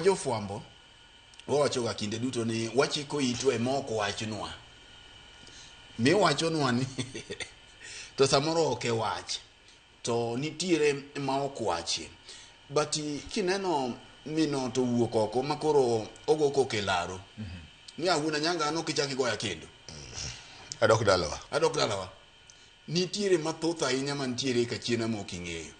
Jofwambo wacho ga kinde duto ni wachiko itu e maok wachnwa. Mi wachonwa ni to samoro ok e wach. To nitiere maok wachi. But kineno mino to wuok oko makoro ogo koke laro. Mi awuna nyanga no kichaki goya kendo. Adok dalawa. Nitiere mathoth ahinya mantiere ka chiena ma ok ing'eyo.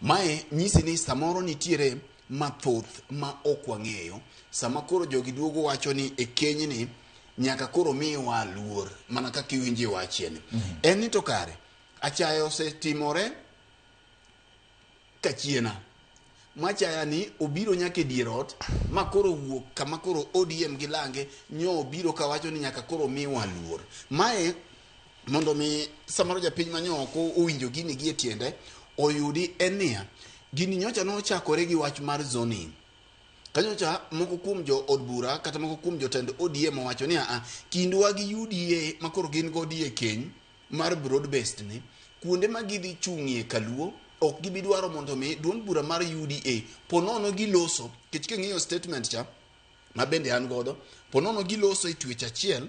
Mae nyisi ni samoro nitiere mathoth ma ok wang'eyo. Sama koro jogi duogo wacho ni e keny ni nyaka koro miwa luor mana kaka iwinje wachien. En ni to kare achaya osetimore kachiena. Machaya ni obiro nyaka e dier ot ma koro wuok kama koro ODM gi lange nyo obiro ka wacho ni nyaka koro miwa luor. Mae mondo mi samoro japiny manyo oko owinjo gini gi e tiende oyudi en niya, gini nyocha nochakore gi wach mar zoning. Kanyocha moko kuom jo od bura kata moko kuom jotend ODM owacho ni kindwa gi UDA makoro gin go ODA keny mar broad based ni kuonde ma gidhi chung'ie kaluo ok gibi dwaro mondo mi duond bura mar UDA ponono giloso kech king'iyo statement cha ma bende an godo ponono giloso e twech achiel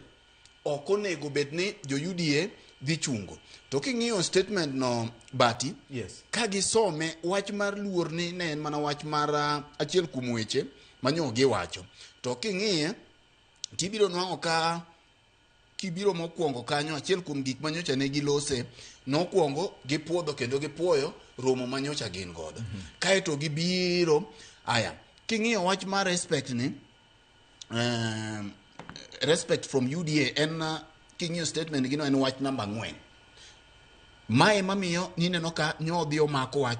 ok onego bed ni jo UDA dhi chungo. To king'iyo statement no bati, yes, ka gisome wach mar luor ni ne en mana wach mar achiel kuom weche manyo giwacho. To king'iye tibiro nwang'o ka kibiro mokwongo kanyo achiel kuom gik manyocha ne gilose nokwongo gipuodho kendo gipuoyo romo manyocha gin godo. Kaeto gibiro aya king'iyo wach mar respect ni respect from UDA en king'iyo statement gino en wach namba 4. Mae mamiyo nineno ka nyodhi omako wach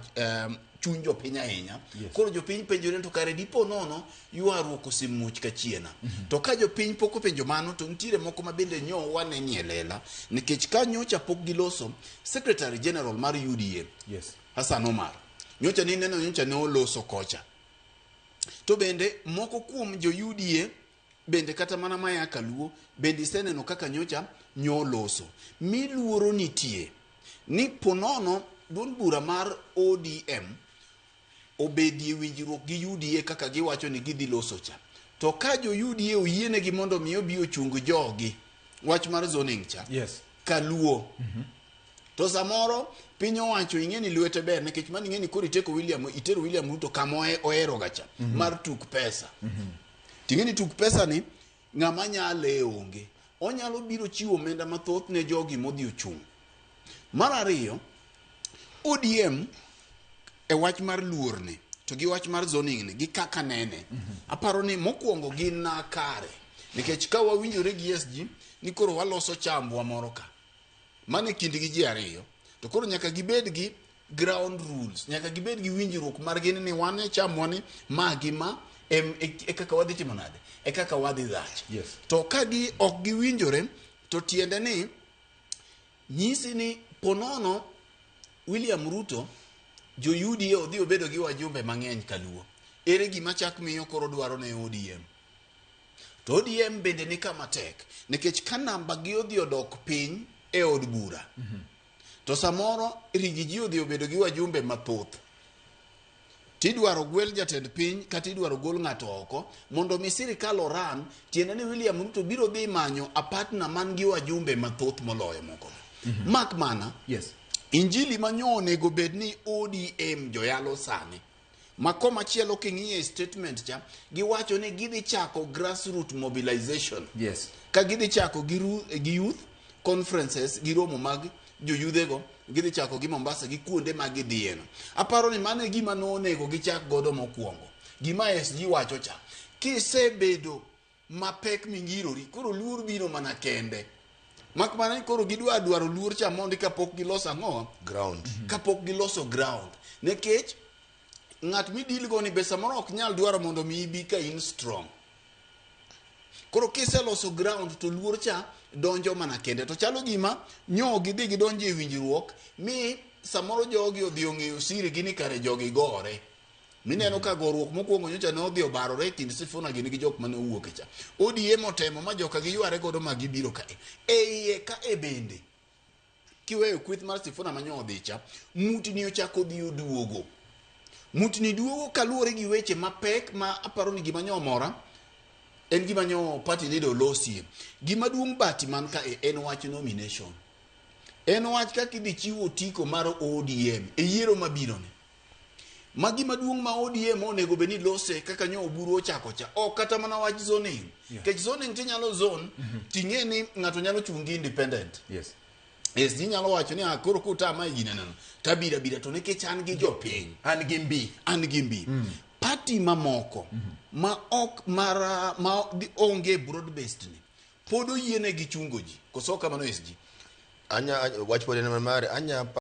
chuny jopiny ahinya. Yes. Koro jopiny penjore to kare dipo nono ywaruok osemuoch kachiena. To ka jopiny pok openjo mano to nitiere moko ma bende nyo waneni e lela nikech ka nyocha pok giloso Secretary General mar UDA. Yes. Hassan Omar. Nyocha ne oloso kocha. To bende moko kuom jo UDA bende kata mana maya kaluo bende seneno kaka nyocha nyoloso. Miluoro nitie ni ponono duond bura mar ODM obedie winjruok gi UDA kaka giwacho ni gidhi loso cha. To ka jo UDA oyienegi mondo mi obi ochung jogi wach mar zoning cha. Yes. Kaluo. To samoro piny owacho ing'eni lwete ber nikech man ing'eni koro itero William Ruto kama ohero gacha mar tuk pesa. Ting'eni tuk pesa ni ng'ama nyale onge. Onyalo biro chiwo omenda mathoth ne jogi modhi ochung'. Mar ariyo, ODM e wach mar luor ni to gi wach mar zoning ni gi kaka nene. Aparo ni mokwongo gin na kare nikech ka wawinjore gi SG ni koro waloso chambwa moro ka. Mane kindgi ji ariyo to koro nyaka gibed gi ground rules, nyaka gibed gi winjruok mar gin ni wan e chambwa ni ma gi ma e kaka wadhi timo nade e kaka wadhi dhach. Yes. To ka gi ok giwinjore to tiende ni nyisi ni ponono William Ruto jo UDA odhi obedo gi wajumbe mang'eny kaluo. Ere gima chak miyo koro dwaro ne ODM. To ODM bende ni kama tek nikech ka namba gi odhi odok piny e od bura. To samoro rigi ji odhi obedo gi wajumbe mathoth. Tidwaro gwel jatend piny kata idwaro gol ng'ato oko mondo mi sirikal oran tiende ni William Ruto biro dhi manyo apatna man gi wajumbe mathoth moloyo moko. Mak mana. Yes. Injili manyo onego bed ni ODM joyalo sani. Mako machielo king'iye statement cha giwacho ni gidhi chako grassroots mobilization. Yes. Ka gidhi chako gi youth conferences gi romo mag joyudhego gidhi chako gi Mombasa gi kuonde mag gidhieno. Aparo ni mane gima nonego gichak godo mokwongo. Gima SG wacho cha kisebedo mapek mingirori koro luor biro mana kende. Mak mana koro dwaro luor cha mondi kapok giloso ang'o ground. Kapok giloso ground. Nekech ng'at midilgo ni be samoro ok nyal dwaro mondo mi ibi ka in strong. Koro kiseloso ground to luor cha donjo mana kende. To chalo gima nyo gidhi gidonjo e winjruok mi samoro jogi odhi ong'eyo siri gini kare jogi gore. Mineno ka goruok mokwongo nyocha ne odhi obarore kind Sifuna gini gi jok mane owuok e cha. ODM otemo ma joka giyware godo ma gibiro kae. Iye ka e bende kiweyo kwith mar Sifuna manyo odhi cha mutni ochako dhi oduogo. mutni duogo kaluwore gi weche mapek ma aparo ni gima nyomora en gima nyo party leader olosie. Gima duong' bati man ka en wach nomination. En wach kaka idhi chiwo tiko mar ODM e yiero mabiro ne. Ma gima duong' ma ODM onego beni lose kaka nyo oburu ochako cha. O kata mana wach zoning. Kech zoning tinyalo zone ting'e ni ng'ato nyalo chungi independent. Yes. Yes, ninyalo wacho ni akoro kutama igine nano. Tabira to nekech an gi jopiny. An gi mbi. Party mamoko maok mara ma onge broad based ni pod oyiene gi chungo ji. Koso kamano SG. Anya wach pod en mare anya